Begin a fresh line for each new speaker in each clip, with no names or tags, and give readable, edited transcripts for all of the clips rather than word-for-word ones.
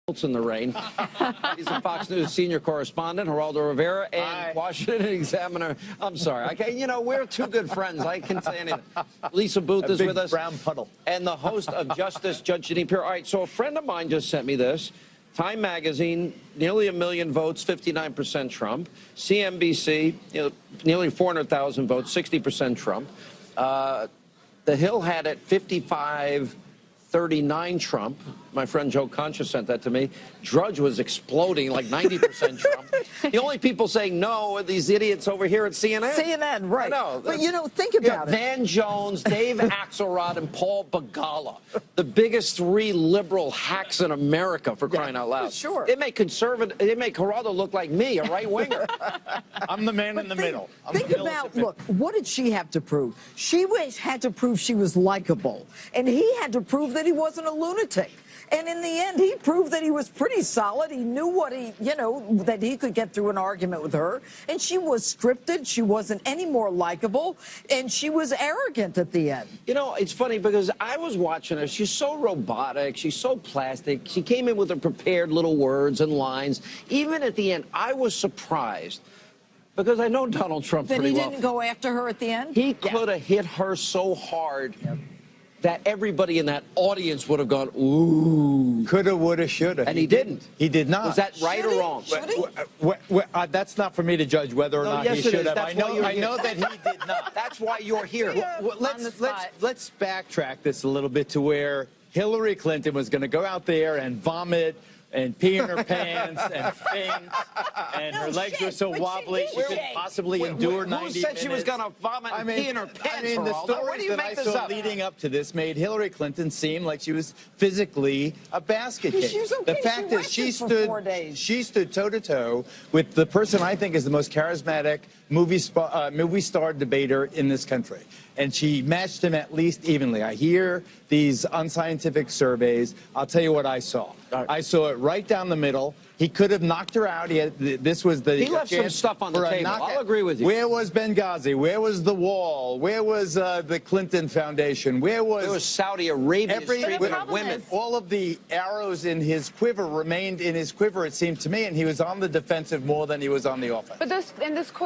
in the rain. He's a Fox News senior correspondent, Geraldo Rivera, and
Hi.
Washington Examiner. I'm sorry. We're two good friends. I can say anything. Lisa Booth is with us.
Brown puddle.
And the host of Justice, Judge Jeanine Pirro. All right, so a friend of mine just sent me this. Time Magazine, nearly 1 million votes, 59% Trump. CNBC, nearly 400,000 votes, 60% Trump. The Hill had it 55-39 Trump. My friend Joe Concha sent that to me. Drudge was exploding, like 90% Trump. The only people saying no are these idiots over here at CNN.
CNN, right.
I know.
But, think about it.
Van Jones, Dave Axelrod, and Paul Begala, the biggest three liberal hacks in America, for crying out loud.
Sure.
They make Geraldo look like me, a right-winger.
I'm the man in the middle.
Think about, look, what did she have to prove? She had to prove she was likable, and he had to prove that he wasn't a lunatic. And in the end, he proved that he was pretty solid. He knew what that he could get through an argument with her. And she was scripted. She wasn't any more likable. And she was arrogant at the end.
It's funny because I was watching her. She's so robotic. She's so plastic. She came in with her prepared little words and lines. Even at the end, I was surprised. Because I know Donald Trump pretty well.
That he didn't go after her at the end?
He could have hit her so hard that everybody in that audience would have gone, ooh.
Coulda, woulda, shoulda.
And he didn't.
He did not.
Was that right or wrong?
That's not for me to judge whether or not he should have. I know that he did not.
That's why you're here.
Let's backtrack this a little bit to where Hillary Clinton was going to go out there and vomit and pee in her pants and faint, and her legs were so wobbly she couldn't possibly endure 90 minutes.
Who said she was going to vomit and pee in her pants?
The stories that I saw leading up to this made Hillary Clinton seem like she was physically a basket case. The fact is, she stood toe-to-toe with the person I think is the most charismatic movie star debater in this country. And she matched him at least evenly. I hear these unscientific surveys. I'll tell you what I saw. I saw it right down the middle. He could have knocked her out. He
left some stuff on the table. I'll agree with you.
Where was Benghazi? Where was the wall? Where was the Clinton Foundation? Where was
Saudi Arabia?
Women. All of the arrows in his quiver remained in his quiver, it seemed to me, and he was on the defensive more than he was on the offense.
But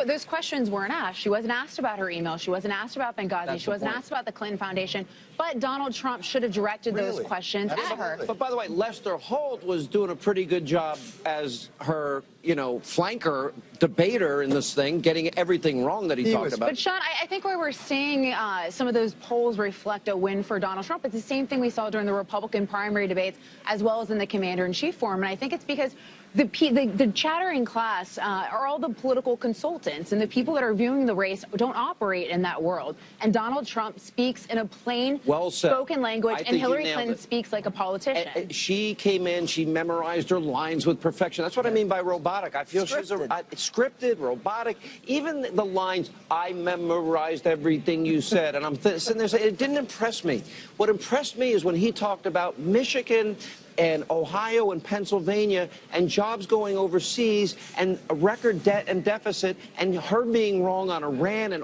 those questions weren't asked. She wasn't asked about her email. She wasn't asked about Benghazi. She wasn't asked about the Clinton Foundation. But Donald Trump should have directed those questions at her.
But by the way, Lester Holt was doing a pretty good job as her, flanker debater in this thing, getting everything wrong that he talked about.
But Sean, I think where we're seeing some of those polls reflect a win for Donald Trump. It's the same thing we saw during the Republican primary debates, as well as in the commander-in-chief forum. And I think it's because the chattering class are all the political consultants, and the people that are viewing the race don't operate in that world. And Donald Trump speaks in a plain spoken language, and Hillary Clinton speaks like a politician.
She came in, she memorized her lines with perfection. That's what I mean by robotic. I feel she's scripted, robotic. Even the lines, I memorized everything you said. And I'm sitting there saying, it didn't impress me. What impressed me is when he talked about Michigan and Ohio and Pennsylvania and jobs going overseas and a record debt and deficit and her being wrong on Iran and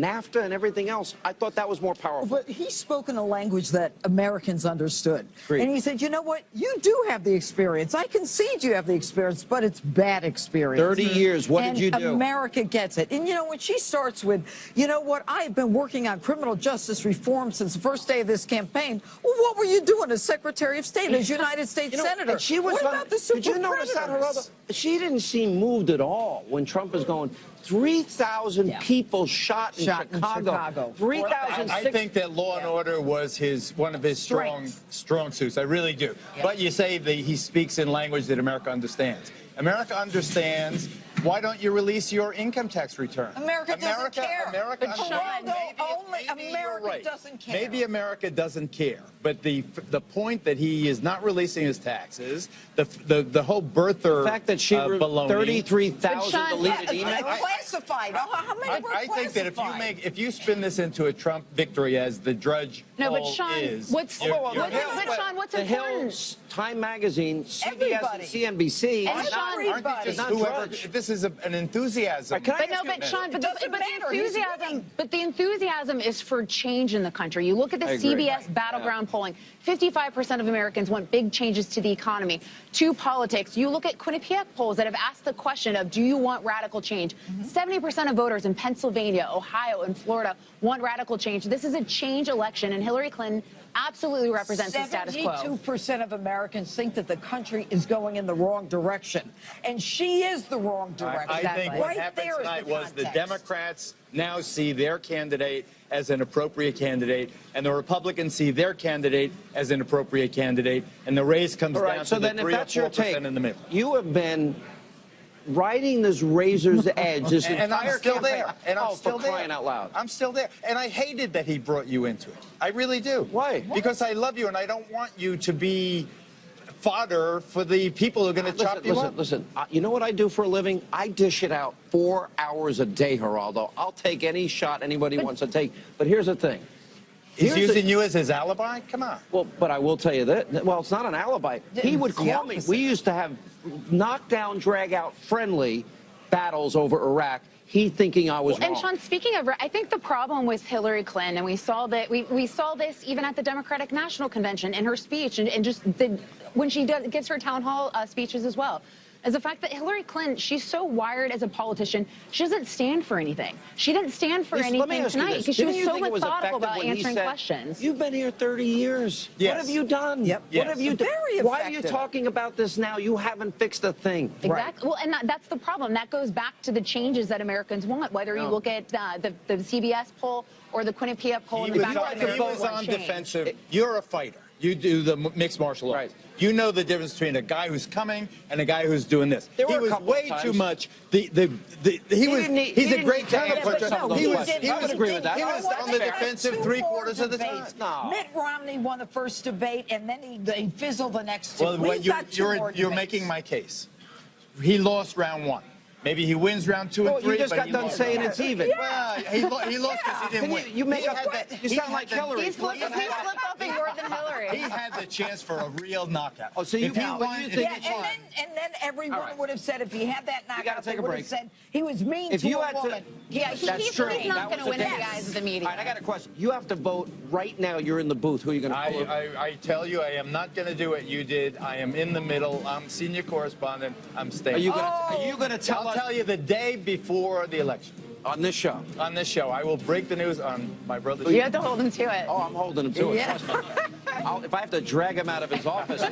NAFTA and everything else. I thought that was more powerful.
But he spoke in a language that Americans understood.
Agreed.
And he said, you know what? You do have the experience. I concede you have the experience, but it's bad experience.
30 years. What did you do?
America gets it. And, when she starts with, you know what? I've been working on criminal justice reform since the first day of this campaign. Well, what were you doing as Secretary of State, as United States Senator?
She was
what about the super
Did you notice that, Geraldo? She didn't seem moved at all when Trump was going, 3,000 people shot in Chicago. 3,000.
I think that law and order was one of his strong suits. I really do. Yeah. But you say that he speaks in language that America understands. America understands. Why don't you release your income tax return?
America doesn't care.
America
doesn't care.
Maybe America doesn't care. But the point that he is not releasing his taxes, the whole birther
the fact that she
baloney,
33,000 deleted emails.
Classified. How many were
I think that if you spin this into a Trump victory as the Drudge
but Sean, what's
the Hills, Time Magazine, CBS, and CNBC.
And Sean,
this is an enthusiasm.
But the enthusiasm is for change in the country. You look at the CBS battleground polling. 55% of Americans want big changes to the economy, to politics. You look at Quinnipiac polls that have asked the question of, do you want radical change? 70% of voters in Pennsylvania, Ohio, and Florida want radical change. This is a change election, and Hillary Clinton absolutely represents the status quo.
72% of Americans think that the country is going in the wrong direction, and she is the wrong direction.
I think what happened tonight was the Democrats now see their candidate as an appropriate candidate, and the Republicans see their candidate as an appropriate candidate, and the race comes down to the 3 or 4% in the middle.
You have been riding this razor's edge this
and
entire
I'm still
campaign.
there. And I'm still
for
there.
crying out loud.
I'm still there. And I hated that he brought you into it. I really do.
Why?
Because I love you, and I don't want you to be fodder for the people who are going to chop you up.
Listen, you know what I do for a living? I dish it out 4 hours a day, Geraldo. I'll take any shot anybody wants to take. But here's the thing.
He's using you as his alibi? Come on.
Well, but I will tell you that, well, it's not an alibi. He would call me. We used to have knockdown, drag-out, friendly battles over Iraq. He thinking I was wrong.
And Sean, speaking of, I think the problem with Hillary Clinton, and we saw that we saw this even at the Democratic National Convention in her speech, and just when she gives her town hall speeches as well, is the fact that Hillary Clinton, she's so wired as a politician, she doesn't stand for anything. She didn't stand for anything tonight because she was so methodical about answering questions.
You've been here 30 years.
Yes.
What have you done?
Yep.
What have you done?
Very effective.
Why are you talking about this now? You haven't fixed a thing.
Exactly.
Right.
Well, and that's the problem. That goes back to the changes that Americans want, whether you look at the CBS poll or the Quinnipiac poll in the back of
He was on defensive. You're a fighter. You do the mixed martial arts.
Right.
You know the difference between a guy who's coming and a guy who's doing this.
There were
he
a
was
couple of
way
times.
too much. He's a great counterpuncher.
I would agree with that.
He was on the defensive 3/4 of the time.
No.
Mitt Romney won the first debate, and then he fizzled the next two.
Well, you're making my case. He lost round 1. Maybe he wins round 2 and 3.
You just got done saying it's even.
Well, he lost because he didn't win.
You make up you sound like Hillary.
He's flip-flopping more than Hillary.
He had the chance for a real knockout.
Oh, so you won.
And then everyone would have said if he had that knockout, they would have said he was mean to a woman.
Yeah, he's not going to win in the eyes of the media.
All right, I got a question. You have to vote right now. You're in the booth. Who are you going to vote?
I tell you, I am not going to do what you did. I am in the middle. I'm senior correspondent. I'm staying.
Are you going to tell us?
I'll tell you the day before the election.
On this show?
On this show. I will break the news on my brother's show.
You have to hold him to it.
Oh, I'm holding him to it.
Yeah.
Trust me. If I have to drag him out of his office.